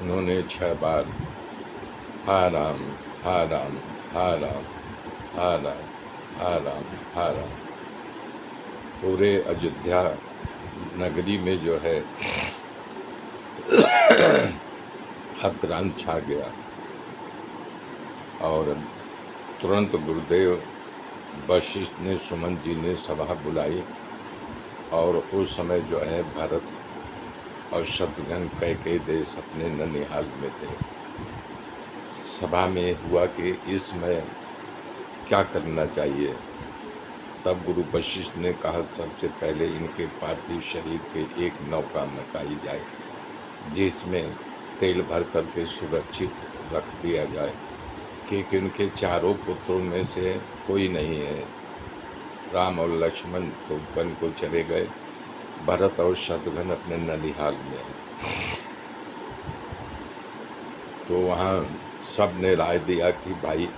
उन्होंने 6 बार हा राम हा राम हा राम हा राम हा राम हा राम, पूरे अयोध्या नगरी में जो है आक्रांत छा गया। और तुरंत गुरुदेव वशिष्ठ ने, सुमन जी ने सभा बुलाई और उस समय जो है भरत और शत्रुघ्न कैकेयी देश अपने ननिहाल में थे। सभा में हुआ कि इस समय क्या करना चाहिए। तब गुरु वशिष्ठ ने कहा सबसे पहले इनके पार्थिव शरीर के एक नौका मचाई जाए, जिसमें तेल भर करके सुरक्षित रख दिया जाए, क्योंकि उनके चारों पुत्रों में से कोई नहीं है। राम और लक्ष्मण तो वन को चले गए, भरत और शत्रुघ्न अपने ननिहाल में हैं। तो वहाँ सब ने राय दिया कि भाई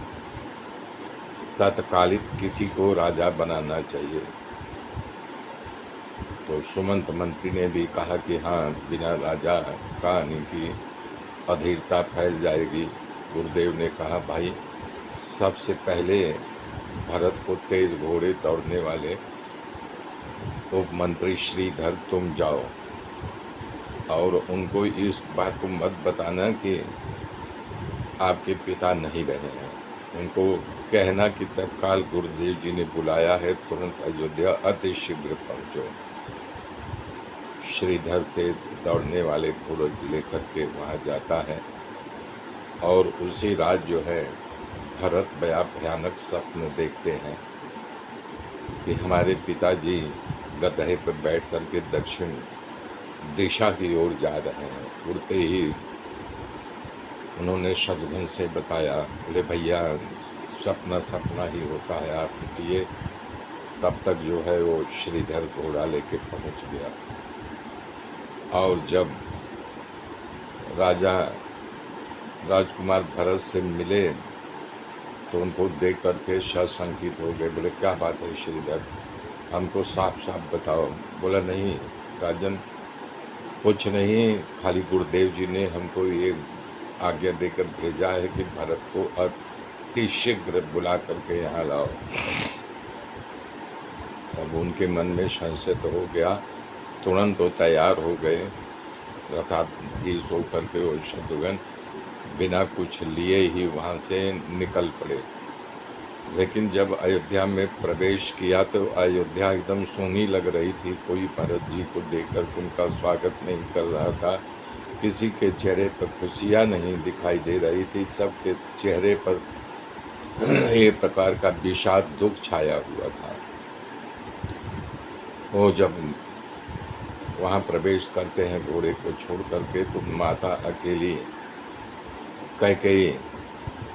तत्कालिक किसी को राजा बनाना चाहिए। तो सुमंत मंत्री ने भी कहा कि हाँ, बिना राजा का इनकी अधीरता फैल जाएगी। गुरुदेव ने कहा भाई सबसे पहले भरत को तेज घोड़े दौड़ने वाले उप मंत्री श्रीधर तुम जाओ और उनको इस बात को मत बताना कि आपके पिता नहीं रहे हैं। उनको कहना कि तत्काल गुरुदेव जी ने बुलाया है, तुरंत अयोध्या अति शीघ्र पहुँचो। श्रीधर तेज दौड़ने वाले घोड़े लेकर के वहाँ जाता है और उसी रात जो है भरत बड़ा भयानक स्वप्न देखते हैं कि हमारे पिताजी गधे पर बैठ कर के दक्षिण दिशा की ओर जा रहे हैं। उड़ते ही उन्होंने शत्रुघ्न से बताया, बोले भैया सपना सपना ही होता है, आप उठिए। तब तक जो है वो श्रीधर घोड़ा लेके पहुंच गया। और जब राजा राजकुमार भरत से मिले तो उनको देख करके सशंकित हो गए। बोले क्या बात है श्रीधर, हमको साफ साफ बताओ। बोला नहीं राजन, कुछ नहीं, खाली गुरुदेव जी ने हमको ये आज्ञा देकर भेजा है कि भरत को अति शीघ्र बुला करके यहाँ लाओ। अब उनके मन में संशय तो हो गया, तुरंत वो तैयार हो गए। रथाधीश होकर के वो शत्रुघ्न बिना कुछ लिए ही वहाँ से निकल पड़े। लेकिन जब अयोध्या में प्रवेश किया तो अयोध्या एकदम सूनी लग रही थी। कोई भरत जी को देखकर उनका स्वागत नहीं कर रहा था, किसी के चेहरे पर खुशियाँ नहीं दिखाई दे रही थी। सबके चेहरे पर एक प्रकार का विषाद दुख छाया हुआ था। वो जब वहाँ प्रवेश करते हैं घोड़े को छोड़ करके, तो माता अकेली कैकेयी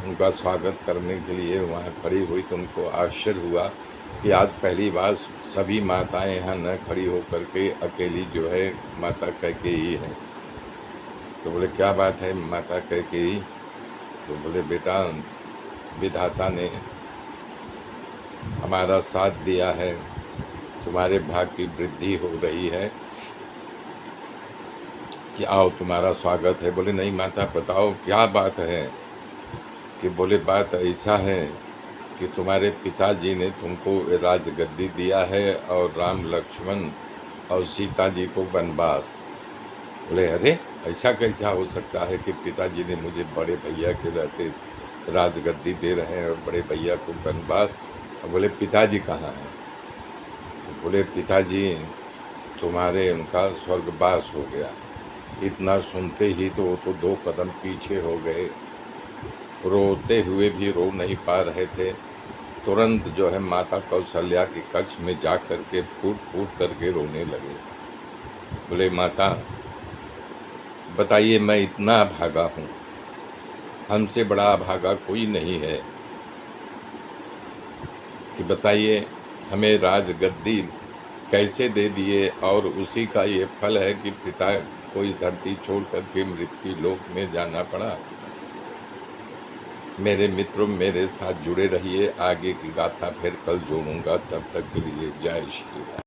उनका स्वागत करने के लिए वहाँ खड़ी हुई। तो उनको आश्चर्य हुआ कि आज पहली बार सभी माताएं यहाँ न खड़ी होकर के अकेली जो है माता कैकेयी है। तो बोले क्या बात है माता कैकेयी? तो बोले बेटा विधाता ने हमारा साथ दिया है, तुम्हारे भाग की वृद्धि हो रही है कि आओ तुम्हारा स्वागत है। बोले नहीं माता बताओ क्या बात है? कि बोले बात ऐसा है कि तुम्हारे पिताजी ने तुमको राजगद्दी दिया है और राम लक्ष्मण और सीता जी को वनवास। बोले अरे ऐसा कैसा हो सकता है कि पिताजी ने मुझे बड़े भैया के रहते राजगद्दी दे रहे हैं और बड़े भैया को वनवास। बोले पिताजी कहाँ हैं? तो बोले पिताजी तुम्हारे उनका स्वर्गवास हो गया। इतना सुनते ही तो वो तो 2 कदम पीछे हो गए, रोते हुए भी रो नहीं पा रहे थे। तुरंत जो है माता कौशल्या के कक्ष में जा कर के फूट फूट करके रोने लगे। बोले माता बताइए मैं इतना अभागा हूँ, हमसे बड़ा अभागा कोई नहीं है, कि बताइए हमें राजगद्दी कैसे दे दिए और उसी का ये फल है कि पिता को इस धरती छोड़ करके मृत्यु लोक में जाना पड़ा। मेरे मित्रों मेरे साथ जुड़े रहिए, आगे की गाथा फिर कल जोड़ूंगा। तब तक के लिए जय श्री राम।